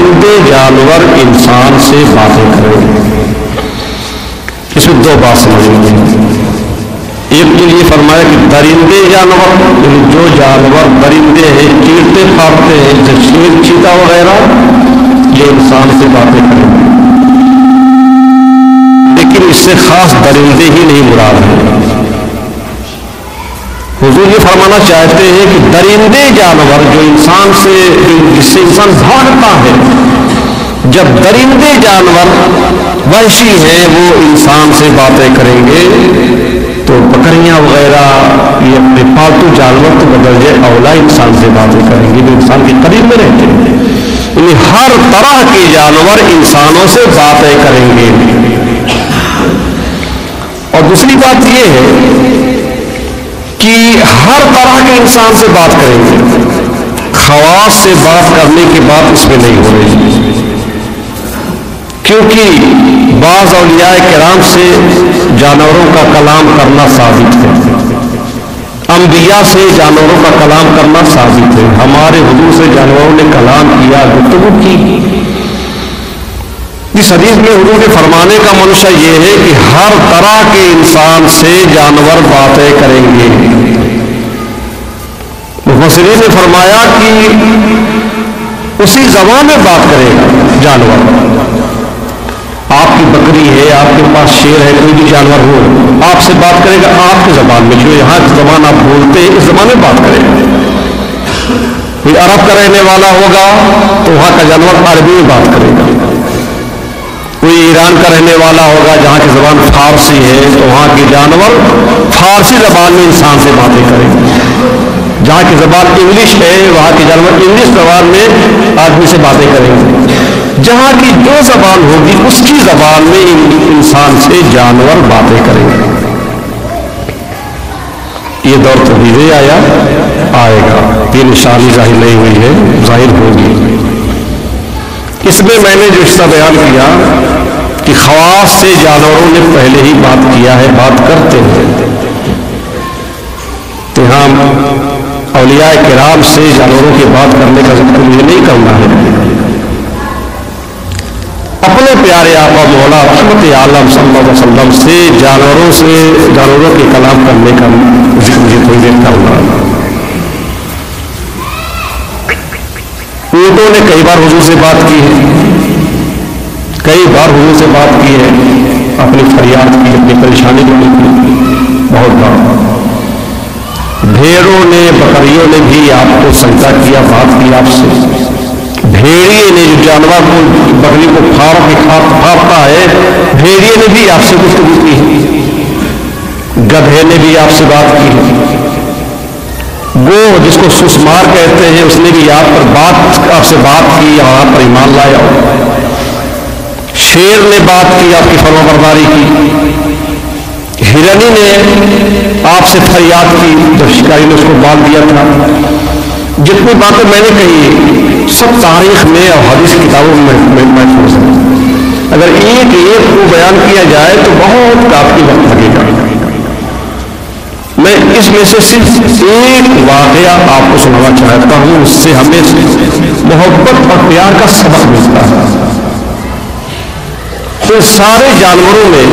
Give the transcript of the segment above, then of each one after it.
درندے جانور انسان سے باتیں کریں. اس میں دو بات سمجھیں. ایک کے لیے فرمایا کہ درندے جانور یعنی جو جانور درندے ہیں چیرتے پھاڑتے ہیں جیسے شیر چیتا وغیرہ یہ انسان سے باتیں کریں گے. لیکن اس سے خاص درندے ہی نہیں مراد ہیں. حضور یہ فرمانا چاہتے ہیں کہ درندے جانور جو انسان سے جس سے انسان بھاگتا ہے جب درندے جانور وحشی ہیں وہ انسان سے باتیں کریں گے تو بکریاں وغیرہ یہ اپنے پالتو جانور تو بدرجہ اولا انسان سے باتیں کریں گے جو انسان کے قریب میں رہتے ہیں. یعنی ہر طرح کے جانور انسانوں سے باتیں کریں گے. اور دوسری بات یہ ہے کہ ہر طرح کے انسان سے بات کریں گے. خواص سے بات کرنے کی بات اس میں نہیں ہو رہی کیونکہ بعض اولیاء کرام سے جانوروں کا کلام کرنا ثابت ہے. انبیاء سے جانوروں کا کلام کرنا ثابت ہے. ہمارے حضور سے جانوروں نے کلام کیا گفتگو کی. اس حدیث میں حضور کے فرمانے کا منشا یہ ہے کہ ہر طرح کے انسان سے جانور باتیں کریں گے. مفسرین نے فرمایا کہ اسی زبان میں بات کرے گا جانور. آپ کی بکری ہے, آپ کے پاس شیر ہے, کوئی بھی جانور ہو آپ سے بات کرے گا آپ کی زبان میں, جو یہاں کی زبان آپ بولتے ہیں اس زبان میں بات کرے گا. کوئی عرب کا رہنے والا ہوگا تو وہاں کا جانور عربی میں بات کرے گا. کوئی ایران کا رہنے والا ہوگا جہاں کی زبان فارسی ہے تو وہاں کے جانور فارسی زبان میں انسان سے باتیں کریں گے. جہاں کی زبان انگلش ہے وہاں کے جانور انگلش زبان میں آدمی سے باتیں کریں گے. جہاں کی جو زبان ہوگی اس کی زبان میں انسان سے جانور باتیں کریں گے. یہ دور تو بھی آئے گا. یہ نشانی ظاہر نہیں ہوئی ہے, ظاہر ہوگی. اس میں میں نے جو حصہ بیان کیا کہ خواص سے جانوروں نے پہلے ہی بات کیا ہے, بات کرتے ہیں. تو ہم اولیاء کرام سے جانوروں کی بات کرنے کا ذکر یہ نہیں کرنا ہے. اپنے پیارے آقا مولا رحمت عالم صلی اللہ علیہ وسلم سے جانوروں کے کلام کرنے کا ذکر مجھے تھوڑی دیر کرنا. اونٹوں نے کئی بار حضور سے بات کی ہے, کئی بار حضور سے بات کی ہے, اپنی فریاد کی, اپنی پریشانی کو کی بہت بار. بھیڑوں نے بکریوں نے بھی آپ کو سجدہ کیا, بات کی آپ سے. بھیڑیے نے جو جانور کو بکری کو پھاڑتا ہے بھیڑیے نے بھی آپ سے گفتگو کی ہے. گدھے نے بھی آپ سے بات کی ہے. وہ جس کو سسمار کہتے ہیں اس نے بھی آپ سے بات کی اور آپ پر ایمان لایا. شیر نے بات کی, آپ کی فرما برداری کی. ہرنی نے آپ سے فریاد کی جب شکاری نے اس کو باندھ دیا تھا. جتنی باتیں میں نے کہی سب تاریخ میں اور حدیث کتابوں میں محفوظ ہے. اگر ایک کو بیان کیا جائے تو بہت کافی وقت لگے گا. میں اس میں سے صرف ایک واقعہ آپ کو سنانا چاہتا ہوں, اس سے ہمیں محبت اور پیار کا سبق ملتا ہے. تو سارے جانوروں میں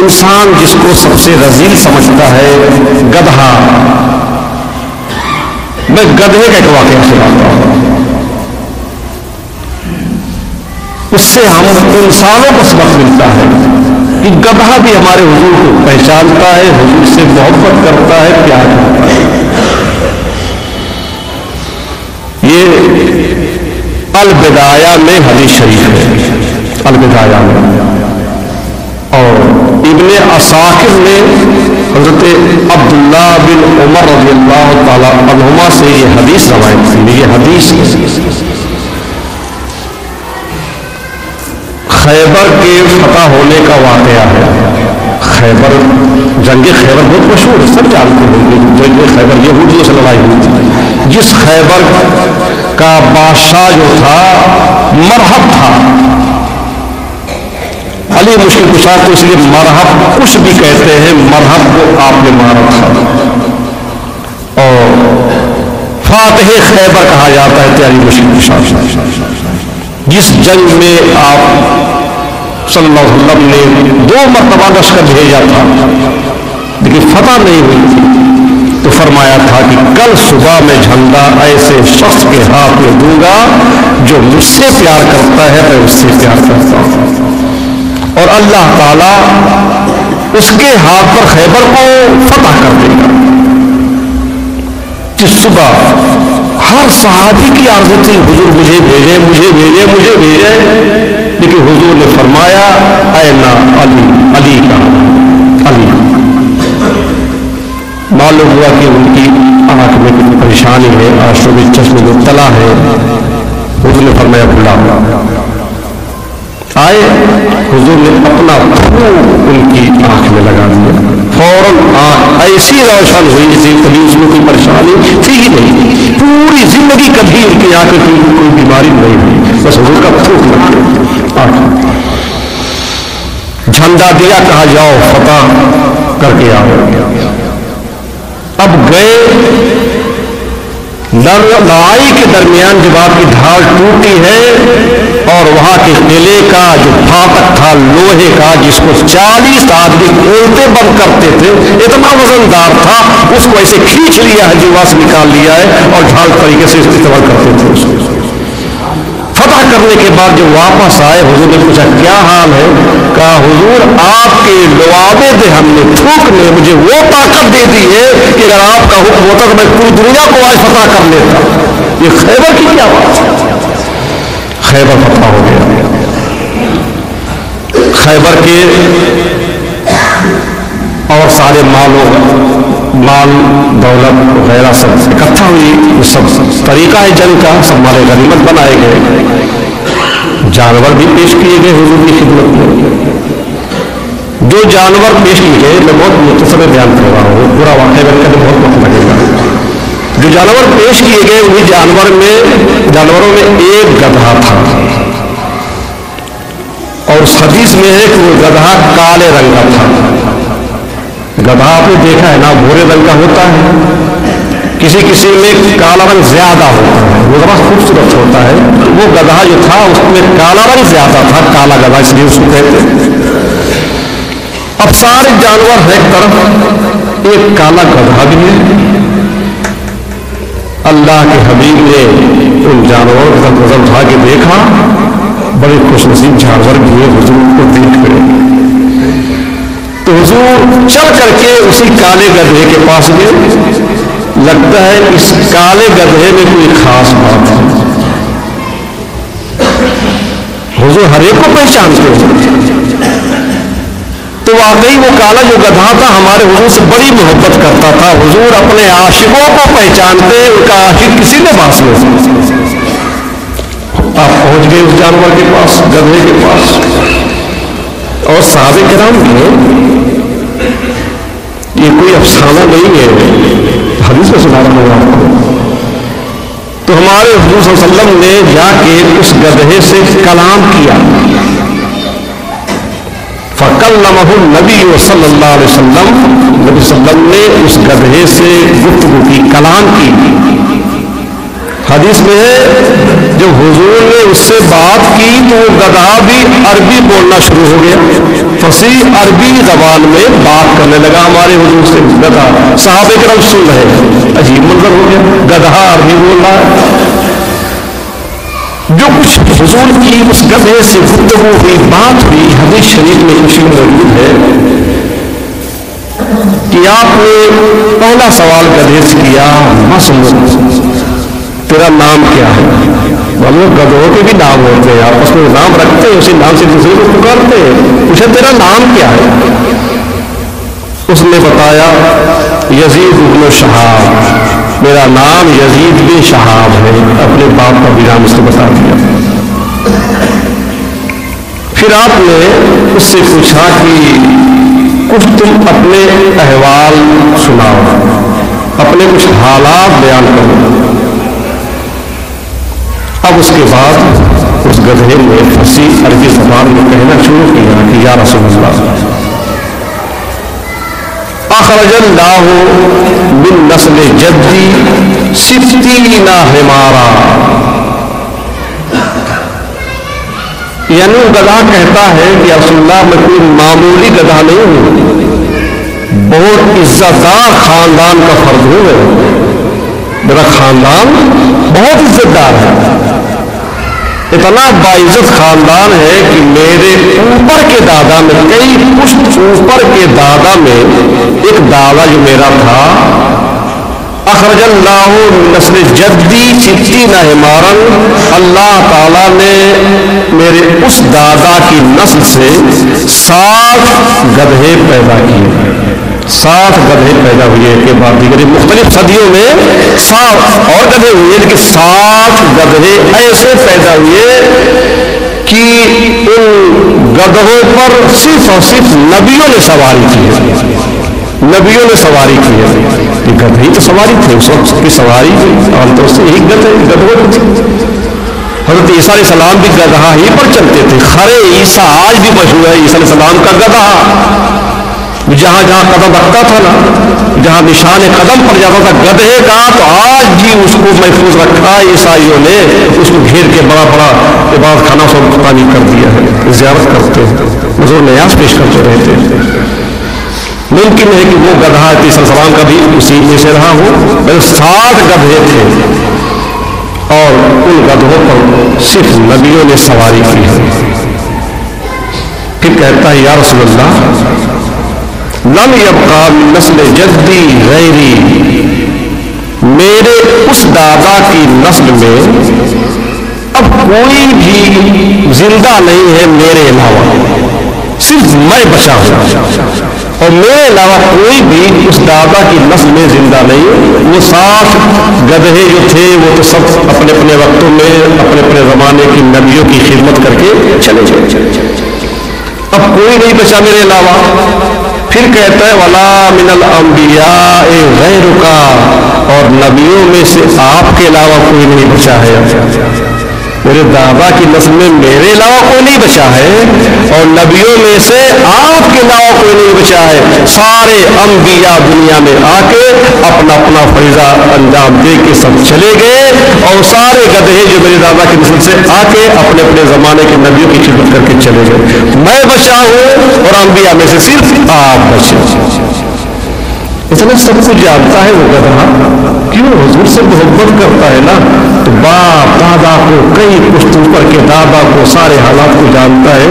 انسان جس کو سب سے رذیل سمجھتا ہے گدھا. میں گدھے کا ایک واقعہ سناتا ہوں, اس سے ہم انسانوں کو سبق ملتا ہے کہ گدھا بھی ہمارے حضور کو پہچانتا ہے, حضور سے محبت کرتا ہے, پیار کرتا ہے. یہ البدایہ میں حدیث شریف ہے, البدایہ میں. اور ابن عساکر نے حضرت عبداللہ بن عمر رضی اللہ تعالیٰ عنہما سے یہ حدیث روایت کی. یہ حدیث خیبر کے فتح ہونے کا واقعہ ہے. خیبر, جنگ خیبر بہت مشہور ہے, سب جانتے ہیں. جنگ خیبر یہودیوں سے لڑائی ہوئی تھی. جس خیبر کا بادشاہ جو تھا مرحب تھا, علی مشکل کشا کو اس لیے مرحب کش بھی کہتے ہیں. مرحب کو آپ نے مارا تھا اور فاتح خیبر کہا جاتا ہے. علی مشکل کشا جس جنگ میں آپ صلی اللہ علیہ وسلم نے 2 مرتبہ لشکر بھیجا تھا لیکن فتح نہیں ہوئی تھی، تو فرمایا تھا کہ کل صبح میں جھنڈا ایسے شخص کے ہاتھ میں دوں گا جو مجھ سے پیار کرتا ہے، میں اس سے پیار کرتا ہوں، اور اللہ تعالی اس کے ہاتھ پر خیبر کو فتح کر دے گا۔ جس صبح ہر صحابی کی عرض تھی حضور مجھے بھیجے مجھے بھیجے مجھے بھیجے، لیکن حضور نے فرمایا اینا علی، علی کا علی۔ معلوم ہوا کہ ان کی آنکھ میں کچھ پریشانی ہے، آنکھوں میں چشمے میں تلا ہے، حضور نے فرمایا بلا آئے، حضور نے اپنا پھول ان کی آنکھ میں لگا دیا، فوراً آنکھ ایسی روشن ہوئی جیسے کبھی اس میں کوئی پریشانی تھی ہی نہیں، پوری زندگی کبھی ان کی آنکھ میں کوئی بیماری نہیں ہوئی، بس حضور کا پھول لگ گیا آنکھ۔ جھنڈا دیا، کہا جاؤ فتح کر کے آؤ۔ اب گئے، لڑائی کے درمیان جب آپ کی ڈھال ٹوٹی ہے اور وہاں کے قلعے کا جو پھاٹک تھا لوہے کا جس کو 40 آدمی کھولتے بند کرتے تھے، اتنا وزندار تھا، اس کو ایسے کھینچ لیا ہے جو وہاں سے نکال لیا ہے اور ڈھال طریقے سے استعمال کرتے تھے اس کو۔ فتح کرنے کے بعد جب واپس آئے حضور نے پوچھا کیا حال ہے؟ کہا حضور آپ کے لوابے دے ہم نے تھوک نے مجھے وہ طاقت دے دی ہے کہ اگر آپ کا حکم ہوتا تو میں پوری دنیا کو آج فتح کر لیتا۔ یہ خیبر کی کیا بات ہے؟ خیبر فتح ہو گیا۔ خیبر کے اور سارے مال دولت وغیرہ سب اکٹھا ہوئی، سب طریقہ ہے جنگ کا، سب مال غنیمت بنائے گئے، جانور بھی پیش کیے گئے حضور کی خدمت میں۔ جو جانور پیش کیے گئے، میں بہت مختصر بیان کر رہا ہوں، پورا واقعہ کر کے بہت وقت لگے گا۔ جو جانور پیش کیے گئے وہی جانوروں میں ایک گدھا تھا، اور اس حدیث میں ہے کہ وہ گدھا کالے رنگ کا تھا۔ گدھا آپ نے دیکھا ہے نا، بھورے رنگ کا ہوتا ہے، کسی میں کالا رنگ زیادہ ہوتا ہے، وہ بڑا خوبصورت ہوتا ہے۔ وہ گدھا جو تھا اس میں کالا رنگ زیادہ تھا، کالا گدھا اس لیے اس کو کہتے ہیں۔ اب سارے جانور ایک طرف، ایک کالا گدھا بھی ہے۔ اللہ کے حبیب نے ان جانوروں کا نظر اٹھا کے دیکھا، بڑے خوش نصیب جانور بھی ہیں حضور کو دیکھ کر، تو حضور چل کر کے اسی کالے گدھے کے پاس گئے۔ لگتا ہے اس کالے گدھے میں کوئی خاص بات ہے، حضور ہر ایک کو پہچانتے ہیں۔ تو واقعی وہ کالا جو گدھا تھا ہمارے حضور سے بڑی محبت کرتا تھا، حضور اپنے عاشقوں کو پہچانتے، ان کا عاشق کسی نے باس نہیں۔ آپ پہنچ گئے اس جانور کے پاس، گدھے کے پاس، اور صحابہ کرام بھی، یہ کوئی افسانہ نہیں ہے، حدیث میں سنا رہا ہوں آپ کو۔ تو ہمارے حضور صلی اللہ علیہ وسلم نے جا کے اس گدھے سے کلام کیا، فَكَلَّمَهُ النَّبِيُّ صلی اللہ علیہ وسلم، نبی صلی اللہ علیہ وسلم نے اس گدھے سے گفتگو کی، کلام کی۔ حدیث میں ہے جب حضور نے اس سے بات کی تو وہ گدھا بھی عربی بولنا شروع ہو گیا، فصیح عربی زبان میں بات کرنے لگا ہمارے حضور سے۔ گدھا، صحابہ کرام سن رہے ہیں، عجیب منظر ہو گیا، گدھا عربی بول رہا ہے۔ جو کچھ حضور کی اس گدھے سے گفتگو ہوئی، بات ہوئی، حدیث شریف میں کچھ موجود ہے کہ آپ نے پہلا سوال گدھے سے کیا، تیرا نام کیا ہے؟ معلوم گدھوں کے بھی نام ہوتے ہیں، آپس میں نام رکھتے ہیں، اسی نام سے دوسرے کو پکارتے ہیں۔ پوچھا تیرا نام کیا ہے؟ اس نے بتایا یزید بن شہاب، میرا نام یزید بن شہاب ہے، اپنے باپ کا بھی نام اس نے بتا دیا۔ پھر آپ نے اس سے پوچھا کہ کچھ تم اپنے احوال سناؤ، اپنے کچھ حالات بیان کرو۔ اب اس کے بعد اس گدھے نے فصیح عربی زبان میں کہنا شروع کیا کہ یا رسول اللہ، اخرج اللہ من نسل جدی 60 حمارا، یعنی گدھا کہتا ہے کہ رسول اللہ میں کوئی معمولی گدھا نہیں ہوں، بہت عزت دار خاندان کا فرد ہوں، میرا خاندان بہت عزت دار ہے، اتنا باعزت خاندان ہے کہ میرے اوپر کے دادا میں، کئی پشت اوپر کے دادا میں ایک دادا جو میرا تھا، اخرج اللہ نسل جدی ستین حمارن، اللہ تعالیٰ نے میرے اس دادا کی نسل سے 60 گدھے پیدا کیے، 60 گدھے پیدا ہوئے کے بعد دیگر مختلف صدیوں میں 60 اور گدھے ہوئے، لیکن 60 گدھے ایسے پیدا ہوئے کہ ان گدھوں پر صرف اور صرف نبیوں نے سواری کی ہے، نبیوں نے سواری کی ہے، یہ گدھے ہی تو سواری تھے اس وقت کی سواری عام طور سے ایک گدھوں تھی۔ حضرت عیسیٰ علیہ السلام بھی گدھا ہی پر چلتے تھے، خرے عیسیٰ آج بھی مشہور ہے، عیسیٰ علیہ السلام کا گدھا، جہاں جہاں قدم رکھتا تھا نا، جہاں نشان قدم پڑ جاتا تھا گدھے کا، تو آج بھی اس کو محفوظ رکھا عیسائیوں نے، اس کو گھیر کے بڑا بڑا عبادت خانہ سب تعمیر کر دیا ہے، زیارت کرتے ہیں، نذر نیاز پیش کرتے رہتے ہیں۔ ممکن ہے کہ وہ گدھا عیسیٰ علیہ السلام کا بھی اسی میں سے رہا ہو، 60 گدھے تھے اور ان گدھوں پر صرف نبیوں نے سواری کی ہے۔ پھر کہتا ہے یا رسول اللہ لم یبقى من نسل جدی غیری، میرے اس دادا کی نسل میں اب کوئی بھی زندہ نہیں ہے میرے علاوہ، صرف میں بچا ہوں، اور میرے علاوہ کوئی بھی اس دادا کی نسل میں زندہ نہیں۔ وہ 60 گدھے جو تھے وہ تو سب اپنے اپنے وقتوں میں اپنے اپنے زمانے کی نبیوں کی خدمت کر کے چلے گئے، اب کوئی نہیں بچا میرے علاوہ۔ پھر کہتا ہے وَلَا مِنَ الْأَنْبِيَاءِ غَيْرُكَ، اور نبیوں میں سے آپ کے علاوہ کوئی نہیں بچا ہے، میرے دادا کی نسل میں میرے علاوہ کوئی نہیں بچا ہے، اور نبیوں میں سے آپ کے علاوہ کوئی نہیں بچا ہے۔ سارے انبیاء دنیا میں آ کے اپنا اپنا فریضہ انجام دے کے سب چلے گئے، اور سارے گدھے جو میرے دادا کی نسل سے آ کے اپنے اپنے زمانے کے نبیوں کی خدمت کر کے چلے گئے، میں بچا ہوں اور انبیاء میں سے صرف آپ بچے۔ اتنا سب کچھ جانتا ہے وہ گدھا، کیوں حضور سے محبت کرتا ہے نا، تو باپ دادا کو کئی پشت اوپر کے دادا کو سارے حالات کو جانتا ہے۔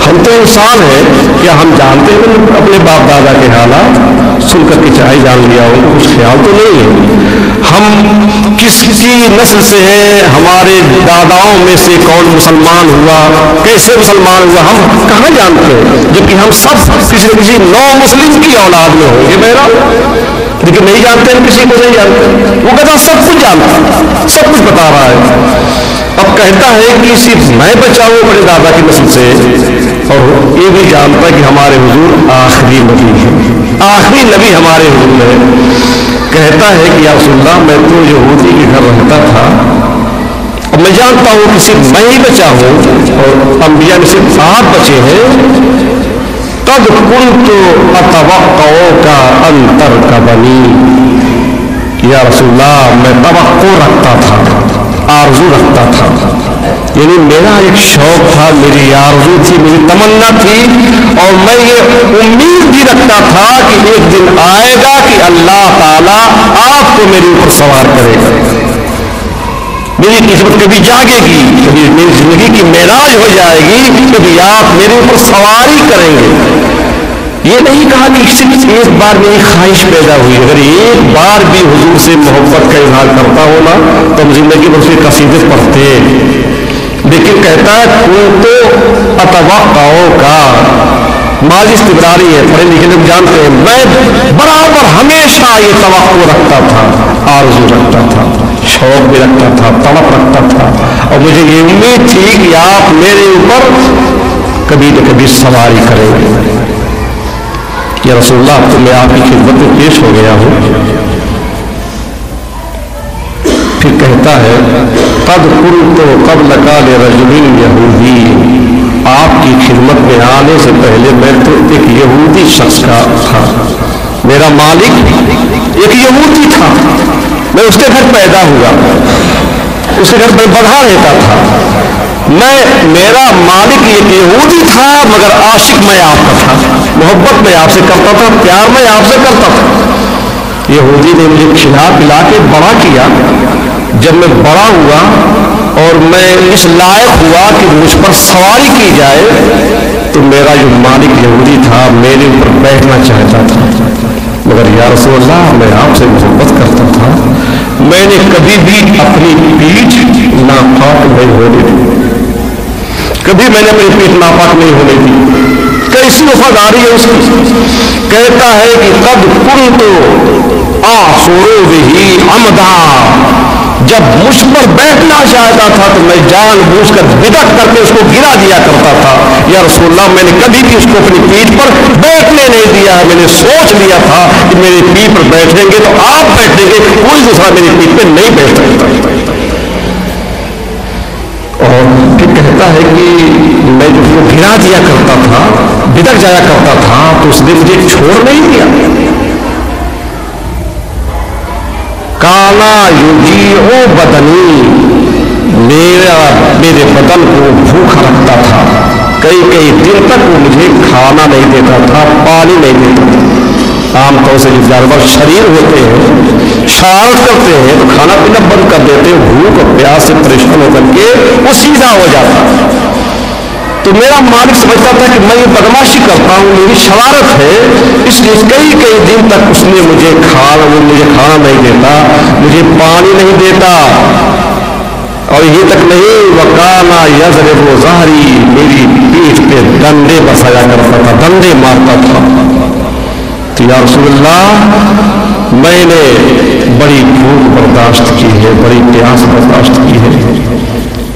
ہم تو انسان ہیں، کیا ہم جانتے ہیں اپنے باپ دادا کے حالات؟ سن کر کے چاہے جان لیا ہو، کچھ خیال تو نہیں ہے۔ ہم کس کی نسل سے ہیں، ہمارے داداؤں میں سے کون مسلمان ہوا، کیسے مسلمان ہوا، ہم کہاں جانتے ہیں؟ جبکہ ہم سب کسی نہ کسی نو مسلم کی اولاد میں ہوں گے میرا، لیکن نہیں جانتے، ہم کسی کو نہیں جانتے۔ وہ کہتا سب کچھ جانتا، سب کچھ بتا رہا ہے۔ اب کہتا ہے کہ صرف میں بچا ہوں اپنے دادا کی نسل سے، اور یہ بھی جانتا ہے کہ ہمارے حضور آخری نبی ہیں، آخری نبی ہمارے حضور ہے۔ کہتا ہے کہ یا رسول اللہ میں تو یہودی کے گھر رہتا تھا، اور میں جانتا ہوں کہ صرف میں ہی بچا ہوں اور انبیاء میں صرف آپ بچے ہیں۔ قد كنت اتوقعك ان تركبني، یا رسول اللہ میں توقع رکھتا تھا، آرزو رکھتا تھا، یعنی میرا ایک شوق تھا، میری آرزو تھی، میری تمنا تھی، اور میں یہ امید بھی رکھتا تھا کہ ایک دن آئے گا کہ اللہ تعالیٰ آپ کو میرے اوپر سوار کرے گا، میری قسمت کبھی جاگے گی، کبھی میری زندگی کی معراج ہو جائے گی، کبھی آپ میرے اوپر سواری کریں گے۔ یہ نہیں کہا کہ صرف ایک بار میری خواہش پیدا ہوئی، اگر ایک بار بھی حضور سے محبت کا اظہار کرتا ہونا تو ہم زندگی بھر سے قصیدے پڑھتے، لیکن کہتا ہے تو اتوقعوں کا ماضی استمراری ہے، پڑھے لکھے لوگ جانتے ہیں، میں برابر ہمیشہ یہ توقع رکھتا تھا، آرزو رکھتا تھا، شوق بھی رکھتا تھا، طلب رکھتا تھا، اور مجھے یہ امید تھی کہ آپ میرے اوپر کبھی نہ کبھی سواری کریں گے۔ یا رسول اللہ تو میں آپ کی خدمت میں پیش ہو گیا ہوں۔ پھر کہتا ہے قد كنت قبلك لرجل یہودی، آپ کی خدمت میں آنے سے پہلے میں تو ایک یہودی شخص کا تھا، میرا مالک ایک یہودی تھا، میں اس کے گھر پیدا ہوا، اس کے گھر میں بڑھا رہتا تھا، میرا مالک ایک یہودی تھا مگر عاشق میں آپ کا تھا، محبت میں آپ سے کرتا تھا، پیار میں آپ سے کرتا تھا۔ یہودی نے مجھے کھلا پلا کے بڑا کیا، جب میں بڑا ہوا اور میں اس لائق ہوا کہ مجھ پر سواری کی جائے تو میرا جو مالک یہودی تھا میرے اوپر بیٹھنا چاہتا تھا، مگر یا رسول اللہ میں آپ سے محبت کرتا تھا، میں نے کبھی بھی اپنی پیٹھ ناپاک نہیں ہونے دی، کبھی میں نے اپنی پیٹھ ناپاک نہیں ہونے دی۔ کیسی وفاداری ہے اس کی، کہتا ہے کہ قد کنت آخرو بہی عمدا، جب مجھ پر بیٹھنا چاہتا تھا تو میں جان بوجھ کر بدک کر کے اس کو گرا دیا کرتا تھا۔ یا رسول اللہ میں نے کبھی بھی اس کو اپنی پیٹھ پر بیٹھنے نہیں دیا، میں نے سوچ لیا تھا کہ میری پیٹھ پر بیٹھیں گے تو آپ بیٹھیں گے، کوئی دوسرا میری پیٹھ پہ نہیں بیٹھ سکتا۔ اور پھر کہتا ہے کہ میں جو گرا دیا کرتا تھا، بدک جایا کرتا تھا تو اس نے مجھے چھوڑ نہیں دیا۔ کانا یجیع بدنی، میرے بدن کو بھوکا رکھتا تھا، کئی دن تک وہ مجھے کھانا نہیں دیتا تھا، پانی نہیں دیتا تھا۔ عام طور سے جو جانور شریر ہوتے ہیں شرارت کرتے ہیں تو کھانا پینا بند کر دیتے ہیں، بھوک اور پیاس سے پریشان ہو کر کے وہ سیدھا ہو جاتا۔ تو میرا مالک سمجھتا تھا کہ میں یہ بدماشی کرتا ہوں، میری شرارت ہے، اس لیے کئی دن تک اس نے مجھے کھانا نہیں دیتا، مجھے پانی نہیں دیتا، اور یہ تک نہیں وکانا یضرب ظہری، میری پیٹھ پہ ڈنڈے بسایا کرتا تھا، ڈنڈے مارتا تھا۔ تو یا رسول اللہ میں نے بڑی بھوک برداشت کی ہے، بڑی پیاس برداشت کی ہے،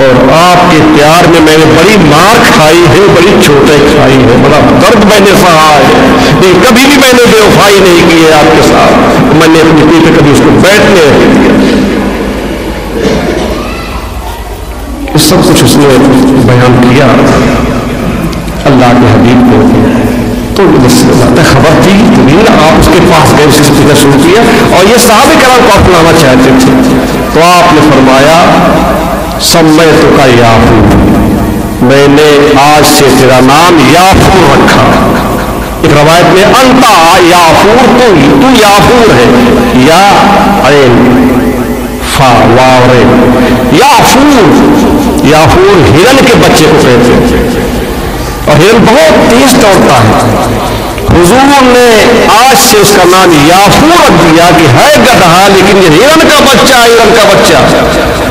اور آپ کے پیار میں نے بڑی مار کھائی ہے، بڑی چوٹیں کھائی ہے، بڑا درد میں نے سہا ہے، لیکن کبھی بھی میں نے بے وفائی نہیں کی ہے آپ کے ساتھ، میں نے اپنی پیٹھ پہ کبھی اس کو بیٹھنے نہیں دیا۔ سب کچھ اس نے بیان کیا اللہ کے حبیب کو، تو خبر تھی تو آپ اس کے پاس گئے، اسے سیکھنا شروع کیا، اور یہ صحابہ کرام کو اپنانا چاہتے تھے، تو آپ نے فرمایا سمیتک یافور، میں نے آج سے تیرا نام یافور رکھا۔ ایک روایت میں انتا یافور، تو یافور ہے، یا عین فا واو رے، یافور ہرن کے بچے کو کہتے ہیں، اور ہرن بہت تیز دوڑتا ہے۔ حضور نے آج سے اس کا نام یافور رکھ دیا کہ ہے گدھا لیکن یہ ہرن کا بچہ، ہرن کا بچہ۔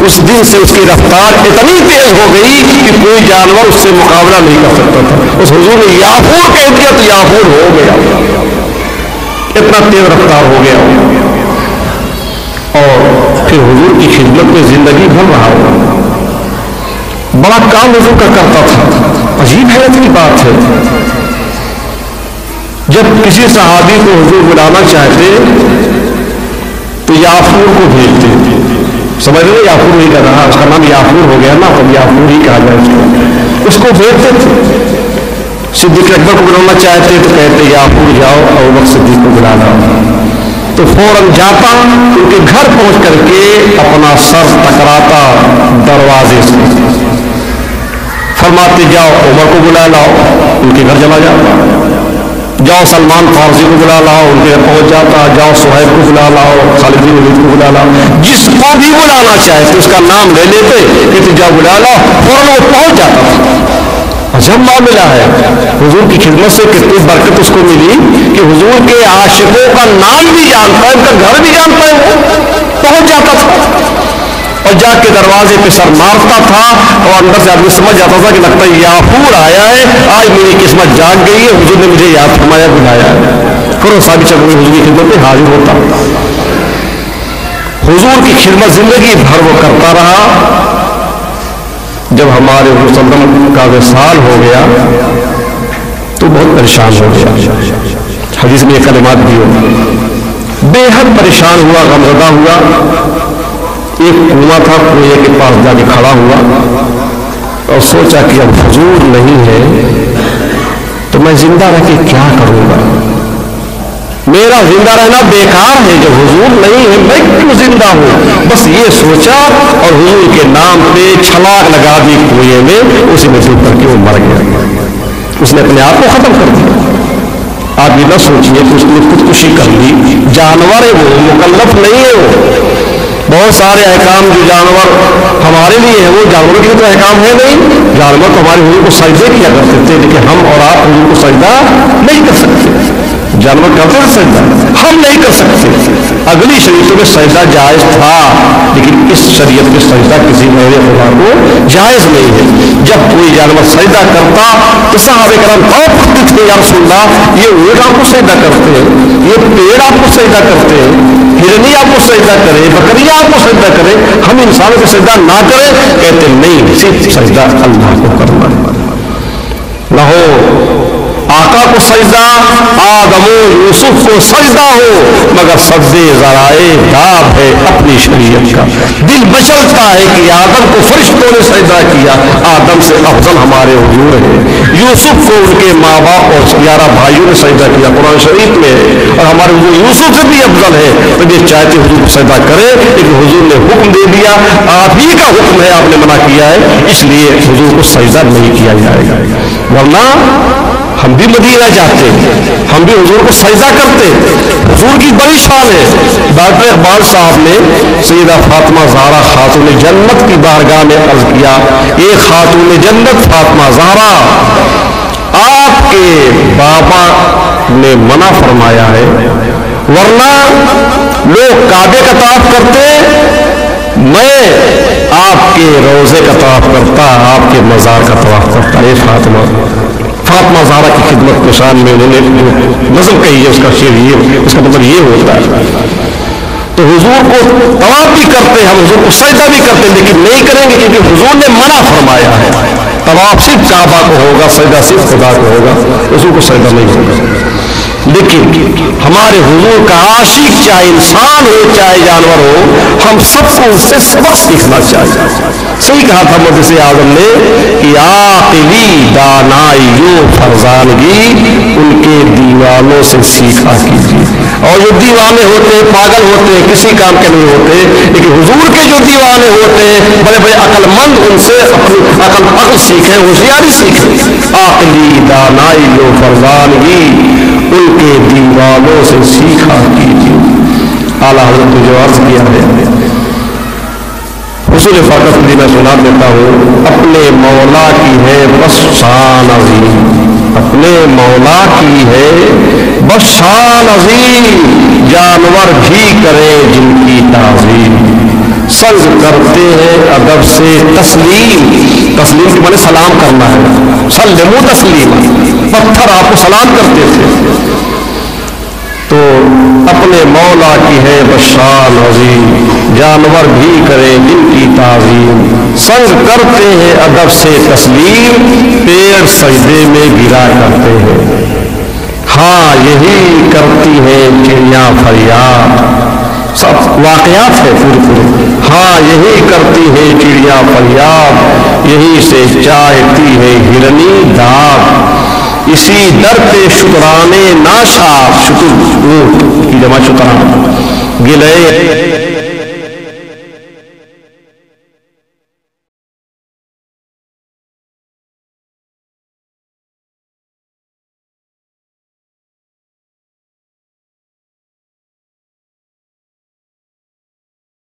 اس دن سے اس کی رفتار اتنی تیز ہو گئی کہ کوئی جانور اس سے مقابلہ نہیں کر سکتا تھا۔ اس حضور نے یافور کہہ دیا تو یافور ہو گیا، اتنا تیز رفتار ہو گیا۔ اور پھر حضور کی خدمت میں زندگی بھر رہا ہوا، بڑا کام حضور کا کرتا تھا۔ عجیب حیرت کی بات ہے، جب کسی صحابی کو حضور بلانا چاہتے تو یافور کو بھیجتے، سمجھ رہے یافور ہی کا رہا، اس کا نام یافور ہو گیا نا، اب یافور ہی کہا جائے اس کو بھیجتے تھے۔ صدیق اکبر کو بلانا چاہتے تو کہتے یافور جاؤ، ابو بکر صدیق کو بلا لاؤ، تو فوراً جاتا، ان کے گھر پہنچ کر کے اپنا سر ٹکراتا دروازے سے، فرماتے جاؤ عمر کو بلا لاؤ، ان کے گھر چلا جاتا، جاؤ سلمان فارسی کو بلا لاؤ، ان کے گھر پہنچ جاتا، جاؤ صہیب کو بلا لاؤ، خالد بن ولید کو بلا لاؤ، جس کو بھی بلانا چاہتے اس کا نام لے لیتے کہ جاؤ بلا لاؤ، فوراً وہ پہنچ جاتا تھا۔ عجب معاملہ ہے، حضور کی خدمت سے کتنی برکت اس کو ملی کہ حضور کے عاشقوں کا نام بھی جانتا ہے، ان کا گھر بھی جانتا ہے، وہ پہنچ جاتا تھا اور جا کے دروازے پہ سر مارتا تھا، اور اندر سے آدمی سمجھ جاتا تھا کہ لگتا ہے یافور آیا ہے، آج میری قسمت جاگ گئی ہے، حضور نے مجھے یاد فرمایا، بلایا ہے، پھر وہ ثابت چل حضور کی خدمت میں حاضر ہوتا۔ حضور کی خدمت زندگی بھر وہ کرتا رہا۔ جب ہمارے وسلم کا وصال ہو گیا تو بہت پریشان ہو گیا، حدیث میں یہ کلمات بھی ہوئی، بے حد پریشان ہوا، غمزدہ ہوا، ایک کنواں تھا، کنویں کے پاس جا کے کھڑا ہوا اور سوچا کہ اب حضور نہیں ہے تو میں زندہ رہ کے کیا کروں گا، میرا زندہ رہنا بیکار ہے، جب حضور نہیں ہے میں کیوں زندہ ہوں؟ بس یہ سوچا اور حضور کے نام پہ چھلاک لگا دی کنویں میں، اسی میں ڈوب کر کے وہ مر گیا، اس نے اپنے آپ کو ختم کر دیا۔ آپ یہ نہ سوچیے کہ اس نے خودکشی کر لی، جانور ہے وہ، مکلف نہیں ہے وہ۔ بہت سارے احکام جو جانور ہمارے لیے ہیں وہ جانوروں کے لیے تو احکام ہے نہیں، جانور تو ہمارے حضور کو سجدے کیا کرتے تھے، لیکن ہم اور آپ حضور کو سجدہ نہیں کر سکتے۔ جانور کرتے ہیں سجدہ، ہم نہیں کر سکتے۔ اگلی شریعتوں میں سجدہ جائز تھا، لیکن اس شریعت میں سجدہ کسی غیر خدا کو جائز نہیں ہے۔ جب کوئی جانور سجدہ کرتا تو صحابہ کرام خوف کرتے تھے، یا رسول اللہ یہ اونٹ آپ کو سجدہ کرتے ہیں، یہ پیڑ آپ کو سجدہ کرتے ہیں، ہرنی آپ کو سجدہ کرے، بکری آپ کو سجدہ کرے، ہم انسانوں کو سجدہ نہ کریں؟ کہتے نہیں، صرف سجدہ اللہ کو کرنا نہ ہو آقا کو سجدہ، آدم و یوسف کو سجدہ ہو، مگر سجدے ذرائع داب ہے اپنی شریعت کا۔ دل مچلتا ہے کہ آدم کو فرشتوں نے سجدہ کیا، آدم سے افضل ہمارے حضور ہیں، یوسف کو ان کے ماں باپ اور 11 بھائیوں نے سجدہ کیا قرآن شریف میں، اور ہمارے حضور یوسف سے بھی افضل ہے، تو یہ چاہتے حضور کو سجدہ کرے، لیکن حضور نے حکم دے دیا، آپ ہی کا حکم ہے، آپ نے منع کیا ہے، اس لیے حضور کو سجدہ نہیں کیا جائے گا۔ ورنہ ہم بھی مدینہ جاتے، ہم بھی حضور کو سجدہ کرتے، حضور کی بڑی شان ہے۔ ڈاکٹر اقبال صاحب نے سیدہ فاطمہ زہرا خاتون جنت کی بارگاہ میں عرض کیا، اے خاتون جنت فاطمہ زہرا، آپ کے بابا نے منع فرمایا ہے، ورنہ لوگ کعبے کا طواف کرتے، میں آپ کے روزے کا طواف کرتا، آپ کے مزار کا طواف کرتا۔ اے فاطمہ زہرا کی خدمت کے شان میں انہوں نے جو نظم کہی ہے، اس کا شعر یہ، اس کا مطلب یہ ہوتا ہے۔ تو حضور کو طواف بھی کرتے ہیں، ہم حضور کو سجدہ بھی کرتے ہیں، لیکن نہیں کریں گے کیونکہ حضور نے منع فرمایا ہے۔ طواف صرف کعبہ کو ہوگا، سجدہ صرف خدا کو ہوگا، حضور کو سجدہ نہیں ہوگا۔ لیکن ہمارے حضور کا عاشق چاہے انسان ہو چاہے جانور ہو، ہم سب کو اس سے سبق سیکھنا چاہیے۔ صحیح کہا تھا مجلس اعظم نے کہ عاقلی دانائیو فرزانگی ان کے دیوانوں سے سیکھا کیجیے۔ اور جو دیوانے ہوتے ہیں، پاگل ہوتے ہیں، کسی کام کے نہیں ہوتے، لیکن حضور کے جو دیوانے ہوتے ہیں بڑے بڑے عقل مند، ان سے اپنی عقل سیکھیں، ہوشیاری سیکھیں۔ عاقلی دانائیو فرزانگی ان کے دیوانوں سے سیکھا کیجیے۔ اعلیٰ حضرت نے جو عرض کیا ہے، حصول فقط بھی میں سنا دیتا ہوں، اپنے مولا کی ہے بس شان عظیم، اپنے مولا کی ہے بس شان عظیم، جانور بھی کرے جن کی تعظیم، سنگ کرتے ہیں ادب سے تسلیم، تسلیم کے معنی سلام کرنا ہے، سلموا تسلیما، پتھر آپ کو سلام کرتے تھے۔ تو اپنے مولا کی ہے بشان عظیم، جانور بھی کرے جن کی تعظیم، سنگ کرتے ہیں ادب سے تسلیم، پیڑ سجدے میں گرا کرتے ہیں، ہاں یہی کرتی ہے چڑیاں فریاد، سب واقعات ہے پورے، ہاں یہی کرتی ہے چڑیاں فریاد، یہی سے چاہتی ہے ہرنی داد، اسی در پہ شکرانے ناشاد، شکر کی جمع شکران گلے